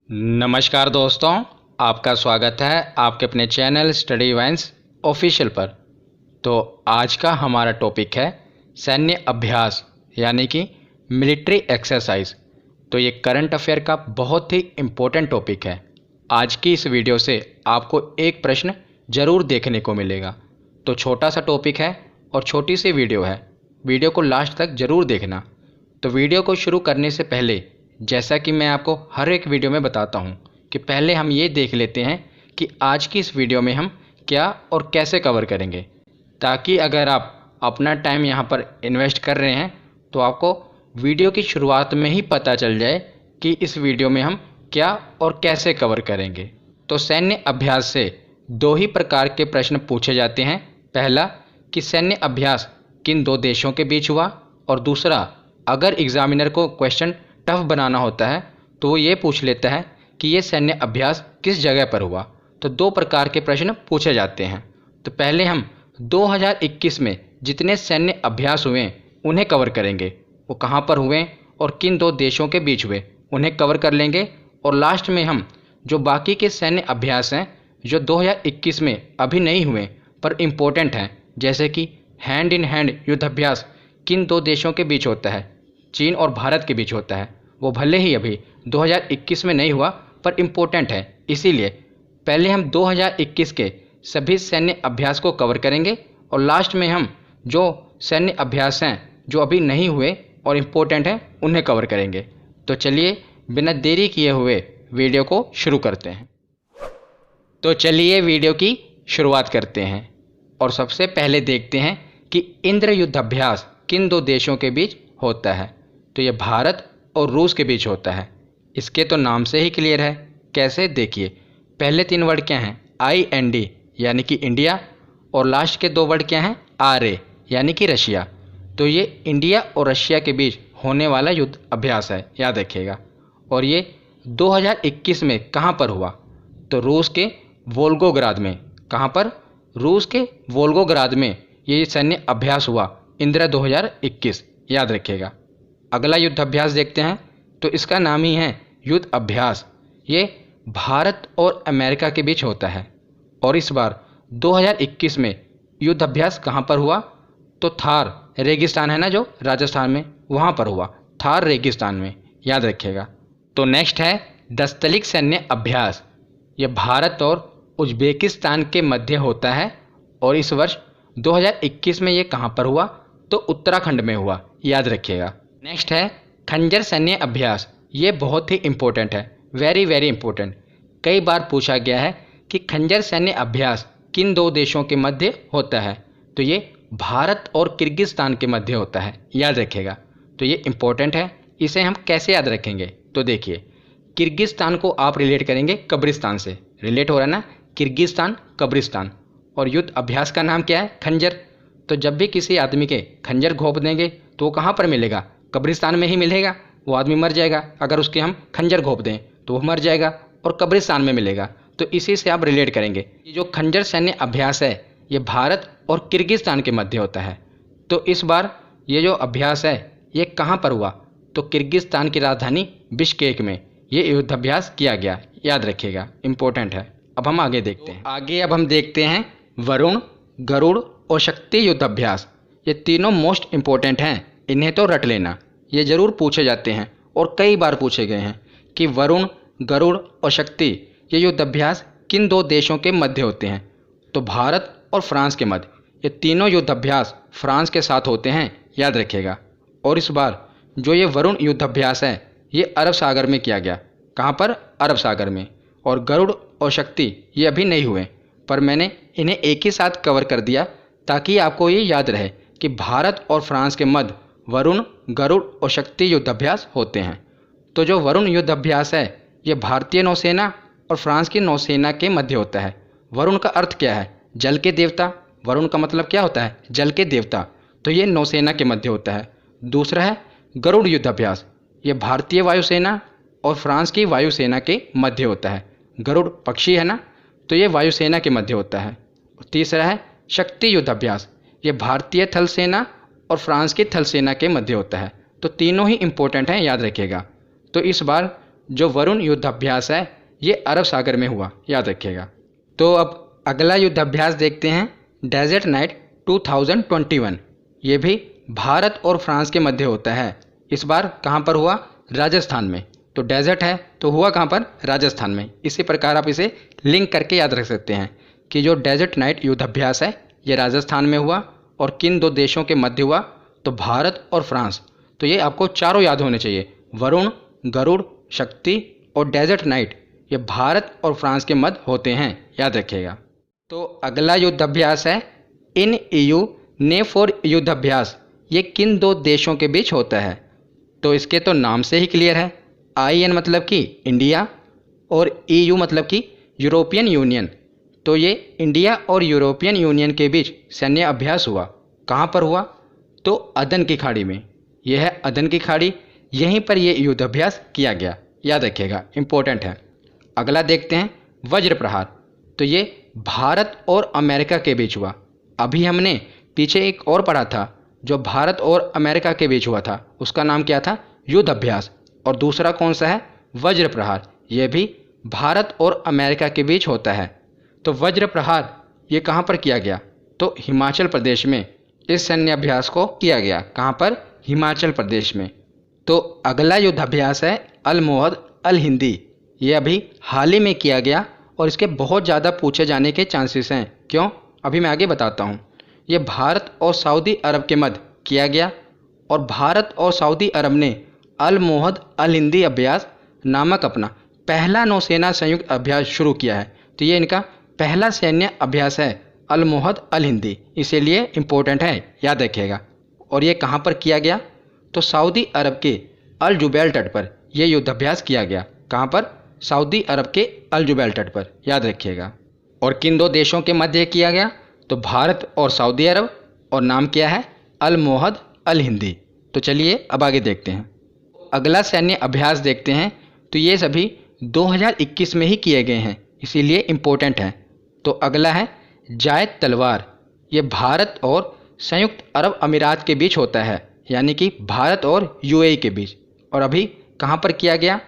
नमस्कार दोस्तों, आपका स्वागत है आपके अपने चैनल स्टडी वाइन्स ऑफिशियल पर। तो आज का हमारा टॉपिक है सैन्य अभ्यास यानी कि मिलिट्री एक्सरसाइज। तो ये करंट अफेयर का बहुत ही इम्पोर्टेंट टॉपिक है। आज की इस वीडियो से आपको एक प्रश्न ज़रूर देखने को मिलेगा। तो छोटा सा टॉपिक है और छोटी सी वीडियो है, वीडियो को लास्ट तक ज़रूर देखना। तो वीडियो को शुरू करने से पहले, जैसा कि मैं आपको हर एक वीडियो में बताता हूं, कि पहले हम ये देख लेते हैं कि आज की इस वीडियो में हम क्या और कैसे कवर करेंगे, ताकि अगर आप अपना टाइम यहां पर इन्वेस्ट कर रहे हैं तो आपको वीडियो की शुरुआत में ही पता चल जाए कि इस वीडियो में हम क्या और कैसे कवर करेंगे। तो सैन्य अभ्यास से दो ही प्रकार के प्रश्न पूछे जाते हैं। पहला कि सैन्य अभ्यास किन दो देशों के बीच हुआ, और दूसरा अगर एग्जामिनर को क्वेश्चन टफ बनाना होता है तो वो ये पूछ लेता है कि ये सैन्य अभ्यास किस जगह पर हुआ। तो दो प्रकार के प्रश्न पूछे जाते हैं। तो पहले हम 2021 में जितने सैन्य अभ्यास हुए उन्हें कवर करेंगे, वो कहाँ पर हुए और किन दो देशों के बीच हुए उन्हें कवर कर लेंगे। और लास्ट में हम जो बाकी के सैन्य अभ्यास हैं जो 2021 में अभी नहीं हुए पर इम्पोर्टेंट हैं, जैसे कि हैंड इन हैंड युद्ध अभ्यास किन दो देशों के बीच होता है, चीन और भारत के बीच होता है, वो भले ही अभी 2021 में नहीं हुआ पर इम्पोर्टेंट है। इसीलिए पहले हम 2021 के सभी सैन्य अभ्यास को कवर करेंगे और लास्ट में हम जो सैन्य अभ्यास हैं जो अभी नहीं हुए और इम्पोर्टेंट हैं उन्हें कवर करेंगे। तो चलिए बिना देरी किए हुए वीडियो को शुरू करते हैं। तो चलिए वीडियो की शुरुआत करते हैं और सबसे पहले देखते हैं कि इंद्र युद्ध अभ्यास किन दो देशों के बीच होता है। तो ये भारत और रूस के बीच होता है। इसके तो नाम से ही क्लियर है। कैसे, देखिए, पहले तीन वर्ड क्या हैं, IND यानी कि इंडिया, और लास्ट के दो वर्ड क्या हैं, RA यानी कि रशिया। तो ये इंडिया और रशिया के बीच होने वाला युद्ध अभ्यास है, याद रखिएगा। और ये 2021 में कहाँ पर हुआ, तो रूस के वोल्गोग्राद में। कहाँ पर, रूस के वोल्गोग्राद में ये सैन्य अभ्यास हुआ, इंद्र 2021, याद रखिएगा। अगला युद्ध अभ्यास देखते हैं। तो इसका नाम ही है युद्ध अभ्यास। ये भारत और अमेरिका के बीच होता है। और इस बार 2021 में युद्ध अभ्यास कहाँ पर हुआ, तो थार रेगिस्तान है ना जो राजस्थान में, वहाँ पर हुआ, थार रेगिस्तान में, याद रखिएगा। तो नेक्स्ट है दस्तलिक सैन्य अभ्यास। ये भारत और उज्बेकिस्तान के मध्य होता है। और इस वर्ष 2021 में ये कहाँ पर हुआ, तो उत्तराखंड में हुआ, याद रखिएगा। नेक्स्ट है खंजर सैन्य अभ्यास। ये बहुत ही इम्पोर्टेंट है, वेरी वेरी इंपॉर्टेंट। कई बार पूछा गया है कि खंजर सैन्य अभ्यास किन दो देशों के मध्य होता है, तो ये भारत और किर्गिस्तान के मध्य होता है, याद रखिएगा। तो ये इम्पोर्टेंट है। इसे हम कैसे याद रखेंगे, तो देखिए, किर्गिस्तान को आप रिलेट करेंगे कब्रिस्तान से, रिलेट हो रहा है ना, किर्गिस्तान कब्रिस्तान। और युद्ध अभ्यास का नाम क्या है, खंजर। तो जब भी किसी आदमी के खंजर घोंप देंगे तो वो कहाँ पर मिलेगा, कब्रिस्तान में ही मिलेगा। वो आदमी मर जाएगा, अगर उसके हम खंजर घोंप दें तो वो मर जाएगा और कब्रिस्तान में मिलेगा। तो इसी से आप रिलेट करेंगे। ये जो खंजर सैन्य अभ्यास है ये भारत और किर्गिस्तान के मध्य होता है। तो इस बार ये जो अभ्यास है ये कहाँ पर हुआ, तो किर्गिस्तान की राजधानी बिश्केक में ये युद्ध अभ्यास किया गया, याद रखिएगा, इंपॉर्टेंट है। अब हम आगे देखते हैं। अब हम देखते हैं वरुण, गरुड़ और शक्ति युद्ध अभ्यास। ये तीनों मोस्ट इंपॉर्टेंट हैं, इन्हें तो रट लेना। ये ज़रूर पूछे जाते हैं और कई बार पूछे गए हैं कि वरुण, गरुड़ और शक्ति ये युद्ध अभ्यास किन दो देशों के मध्य होते हैं, तो भारत और फ्रांस के मध्य। ये तीनों युद्ध अभ्यास फ्रांस के साथ होते हैं, याद रखिएगा। और इस बार जो ये वरुण युद्ध अभ्यास है ये अरब सागर में किया गया। कहाँ पर, अरब सागर में। और गरुड़ और शक्ति ये अभी नहीं हुए, पर मैंने इन्हें एक ही साथ कवर कर दिया ताकि आपको ये याद रहे कि भारत और फ्रांस के मध्य वरुण, गरुड़ और शक्ति युद्ध अभ्यास होते हैं। तो जो वरुण युद्ध अभ्यास है ये भारतीय नौसेना और फ्रांस की नौसेना के मध्य होता है। वरुण का अर्थ क्या है, जल के देवता। वरुण का मतलब क्या होता है, जल के देवता। तो ये नौसेना के मध्य होता है। दूसरा है गरुड़ युद्ध अभ्यास। ये भारतीय वायुसेना और फ्रांस की वायुसेना के मध्य होता है। गरुड़ पक्षी है ना, तो ये वायुसेना के मध्य होता है। तीसरा है शक्ति युद्ध अभ्यास। ये भारतीय थल सेना और फ्रांस की थल सेना के मध्य होता है। तो तीनों ही इम्पोर्टेंट हैं, याद रखिएगा। तो इस बार जो वरुण युद्धाभ्यास है ये अरब सागर में हुआ, याद रखिएगा। तो अब अगला युद्धाभ्यास देखते हैं, डेजर्ट नाइट 2021। ये भी भारत और फ्रांस के मध्य होता है। इस बार कहाँ पर हुआ? राजस्थान में। तो डेजर्ट है तो हुआ कहाँ पर? राजस्थान में। इसी प्रकार आप इसे लिंक करके याद रख सकते हैं कि जो डेजर्ट नाइट युद्धाभ्यास है ये राजस्थान में हुआ और किन दो देशों के मध्य हुआ? तो भारत और फ्रांस। तो ये आपको चारों याद होने चाहिए, वरुण, गरुड़, शक्ति और डेजर्ट नाइट, ये भारत और फ्रांस के मध्य होते हैं, याद रखिएगा। तो अगला युद्धाभ्यास है इन EU NAVFOR युद्धाभ्यास। ये किन दो देशों के बीच होता है? तो इसके तो नाम से ही क्लियर है। IN मतलब कि इंडिया और EU मतलब कि यूरोपियन यूनियन। तो ये इंडिया और यूरोपियन यूनियन के बीच सैन्य अभ्यास हुआ। कहाँ पर हुआ? तो अदन की खाड़ी में। यह है अदन की खाड़ी, यहीं पर यह युद्धाभ्यास किया गया, याद रखिएगा, इंपॉर्टेंट है। अगला देखते हैं वज्र प्रहार। तो ये भारत और अमेरिका के बीच हुआ। अभी हमने पीछे एक और पढ़ा था जो भारत और अमेरिका के बीच हुआ था, उसका नाम क्या था? युद्धाभ्यास। और दूसरा कौन सा है? वज्र प्रहार। यह भी भारत और अमेरिका के बीच होता है। तो वज्र प्रहार ये कहाँ पर किया गया? तो हिमाचल प्रदेश में इस सैन्य अभ्यास को किया गया। कहाँ पर? हिमाचल प्रदेश में। तो अगला युद्धाभ्यास है अल-मोहद अल-हिंदी। ये अभी हाल ही में किया गया और इसके बहुत ज़्यादा पूछे जाने के चांसेस हैं। क्यों? अभी मैं आगे बताता हूँ। ये भारत और सऊदी अरब के मध्य किया गया और भारत और सऊदी अरब ने अल-मोहद अल-हिंदी अभ्यास नामक अपना पहला नौसेना संयुक्त अभ्यास शुरू किया है। तो ये इनका पहला सैन्य अभ्यास है अल-मोहद अल-हिंदी, इसीलिए इम्पोर्टेंट है, याद रखिएगा। और ये कहाँ पर किया गया? तो सऊदी अरब के अल जुबैल तट पर यह युद्धाभ्यास किया गया। कहाँ पर? सऊदी अरब के अल जुबैल तट पर, याद रखिएगा। और किन दो देशों के मध्य किया गया? तो भारत और सऊदी अरब, और नाम क्या है? अल-मोहद अल-हिंदी। तो चलिए अब आगे देखते हैं। अगला सैन्य अभ्यास देखते हैं। तो ये सभी 2021 में ही किए गए हैं, इसीलिए इम्पोर्टेंट हैं। तो अगला है जायद तलवार। ये भारत और संयुक्त अरब अमीरात के बीच होता है, यानी कि भारत और UAE के बीच। और अभी कहाँ पर किया गया?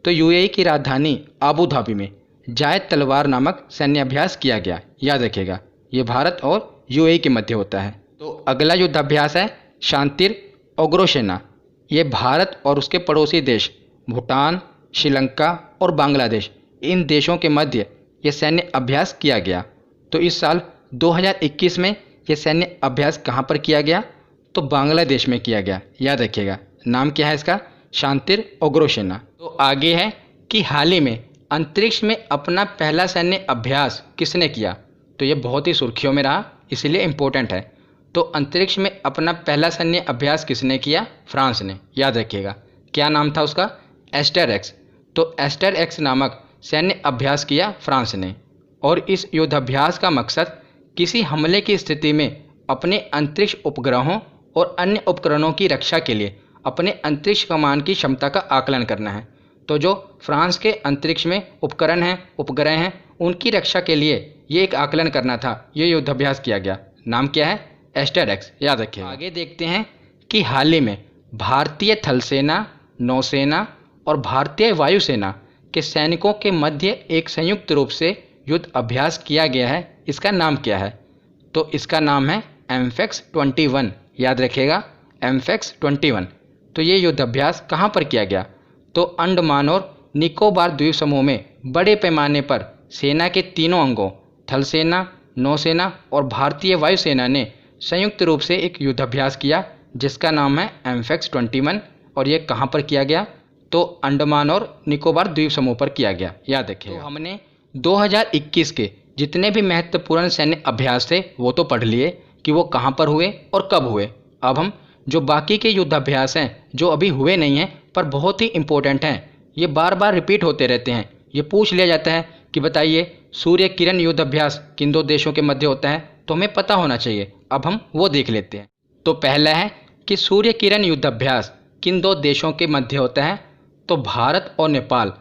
तो UAE की राजधानी आबू धाबी में जायद तलवार नामक सैन्य अभ्यास किया गया, याद रखिएगा। ये भारत और UAE के मध्य होता है। तो अगला युद्धाभ्यास है शांतिर उग्रसेना। ये भारत और उसके पड़ोसी देश भूटान, श्रीलंका और बांग्लादेश, इन देशों के मध्य ये सैन्य अभ्यास किया गया। तो इस साल 2021 में ये सैन्य अभ्यास कहाँ पर किया गया? तो बांग्लादेश में किया गया, याद रखिएगा। नाम क्या है इसका? शांतिर उग्रसेना। तो आगे है कि हाल ही में अंतरिक्ष में अपना पहला सैन्य अभ्यास किसने किया? तो ये बहुत ही सुर्खियों में रहा, इसलिए इम्पोर्टेंट है। तो अंतरिक्ष में अपना पहला सैन्य अभ्यास किसने किया? फ्रांस ने, याद रखिएगा। क्या नाम था उसका? एस्टर एक्स। तो एस्टर एक्स नामक सैन्य अभ्यास किया फ्रांस ने। और इस युद्धाभ्यास का मकसद किसी हमले की स्थिति में अपने अंतरिक्ष उपग्रहों और अन्य उपकरणों की रक्षा के लिए अपने अंतरिक्ष कमान की क्षमता का आकलन करना है। तो जो फ्रांस के अंतरिक्ष में उपकरण हैं, उपग्रह हैं, उनकी रक्षा के लिए ये एक आकलन करना था, ये युद्धाभ्यास किया गया। नाम क्या है? एस्टर एक्स, याद रखिए। आगे देखते हैं कि हाल ही में भारतीय थल सेना, नौसेना और भारतीय वायुसेना के सैनिकों के मध्य एक संयुक्त रूप से युद्ध अभ्यास किया गया है। इसका नाम क्या है? तो इसका नाम है एम्फेक्स 21, याद रखिएगा, एम्फेक्स 21। तो ये युद्ध अभ्यास कहाँ पर किया गया? तो अंडमान और निकोबार द्वीप समूह में बड़े पैमाने पर सेना के तीनों अंगों थल सेना, नौसेना और भारतीय वायुसेना ने संयुक्त रूप से एक युद्धाभ्यास किया जिसका नाम है एम्फेक्स 21। और ये कहाँ पर किया गया? तो अंडमान और निकोबार द्वीप समूह पर किया गया, याद रखिएगा। तो हमने 2021 के जितने भी महत्वपूर्ण सैन्य अभ्यास थे वो तो पढ़ लिए कि वो कहाँ पर हुए और कब हुए। अब हम जो बाकी के युद्धाभ्यास हैं जो अभी हुए नहीं हैं पर बहुत ही इम्पोर्टेंट हैं, ये बार बार रिपीट होते रहते हैं, ये पूछ लिया जाता है कि बताइए सूर्य किरण युद्धाभ्यास किन दो देशों के मध्य होता है, तो हमें पता होना चाहिए। अब हम वो देख लेते हैं। तो पहला है कि सूर्य किरण युद्धाभ्यास किन दो देशों के मध्य होता है? तो भारत और नेपाल।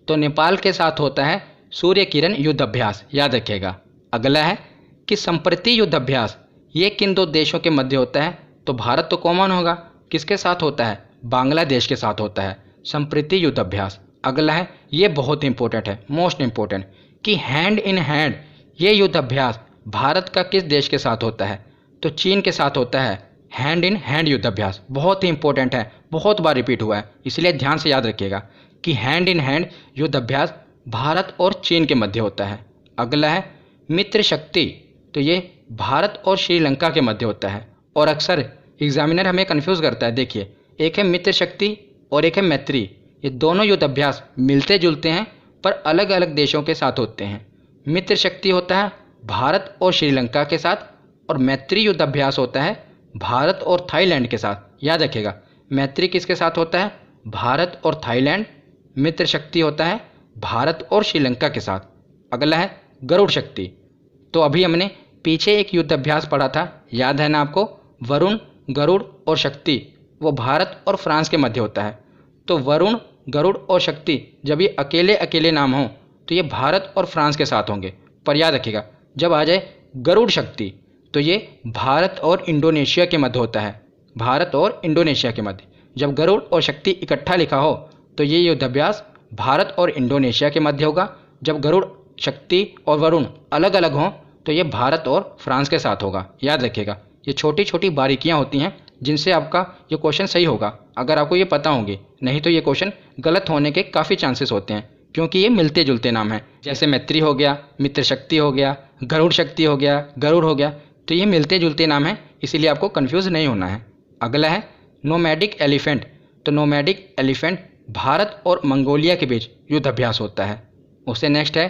तो नेपाल के साथ होता है सूर्य किरण युद्धाभ्यास, याद रखिएगा। अगला है कि संप्रति युद्धाभ्यास ये किन दो देशों के मध्य होता है? तो भारत तो कॉमन होगा, किसके साथ होता है? बांग्लादेश के साथ होता है संप्रति युद्धाभ्यास। अगला है, ये बहुत इंपॉर्टेंट है, मोस्ट इंपॉर्टेंट, कि हैंड इन हैंड ये युद्ध अभ्यास भारत का किस देश के साथ होता है? तो चीन के साथ होता है हैंड इन हैंड युद्ध अभ्यास। बहुत ही इंपॉर्टेंट है, बहुत बार रिपीट हुआ है, इसलिए ध्यान से याद रखिएगा कि हैंड इन हैंड युद्ध अभ्यास भारत और चीन के मध्य होता है। अगला है मित्र शक्ति, तो ये भारत और श्रीलंका के मध्य होता है। और अक्सर एग्जामिनर हमें कंफ्यूज करता है, देखिए एक है मित्र शक्ति और एक है मैत्री। ये दोनों युद्ध अभ्यास मिलते जुलते हैं पर अलग अलग देशों के साथ होते हैं। मित्र शक्ति होता है भारत और श्रीलंका के साथ और मैत्री युद्ध अभ्यास होता है भारत और थाईलैंड के साथ। याद रखिएगा, मैत्री किसके साथ होता है? भारत और थाईलैंड। मित्र शक्ति होता है भारत और श्रीलंका के साथ। अगला है गरुड़ शक्ति। तो अभी हमने पीछे एक युद्ध अभ्यास पढ़ा था, याद है ना आपको? वरुण, गरुड़ और शक्ति, वो भारत और फ्रांस के मध्य होता है। तो वरुण, गरुड़ और शक्ति जब ये अकेले अकेले नाम हों तो ये भारत और फ्रांस के साथ होंगे। पर याद रखिएगा, जब आ जाए गरुड़ शक्ति तो ये भारत और इंडोनेशिया के मध्य होता है। भारत और इंडोनेशिया के मध्य। जब गरुड़ और शक्ति इकट्ठा लिखा हो तो ये युद्ध अभ्यास भारत और इंडोनेशिया के मध्य होगा। जब गरुड़, शक्ति और वरुण अलग अलग हों तो ये भारत और फ्रांस के साथ होगा। याद रखिएगा, ये छोटी छोटी बारीकियां होती हैं जिनसे आपका ये क्वेश्चन सही होगा अगर आपको ये पता होंगे, नहीं तो ये क्वेश्चन गलत होने के काफ़ी चांसेस होते हैं क्योंकि ये मिलते जुलते नाम हैं। जैसे मैत्री हो गया, मित्र शक्ति हो गया, गरुड़ शक्ति हो गया, गरुड़ हो गया, तो ये मिलते जुलते नाम हैं, इसीलिए आपको कंफ्यूज नहीं होना है। अगला है नोमैडिक एलिफेंट। तो नोमैडिक एलिफेंट भारत और मंगोलिया के बीच युद्ध अभ्यास होता है। उससे नेक्स्ट है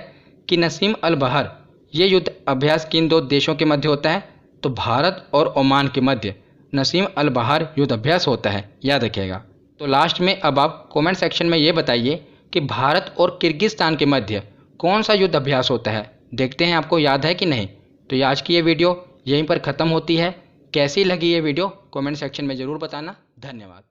कि नसीम अल बहर। ये युद्ध अभ्यास किन दो देशों के मध्य होता है? तो भारत और ओमान के मध्य नसीम अल बहर युद्ध अभ्यास होता है। याद रखिएगा। तो लास्ट में अब आप कमेंट सेक्शन में ये बताइए कि भारत और किर्गिस्तान के मध्य कौन सा युद्ध अभ्यास होता है? देखते हैं आपको याद है कि नहीं। तो आज की ये वीडियो यहीं पर ख़त्म होती है। कैसी लगी ये वीडियो कमेंट सेक्शन में ज़रूर बताना। धन्यवाद।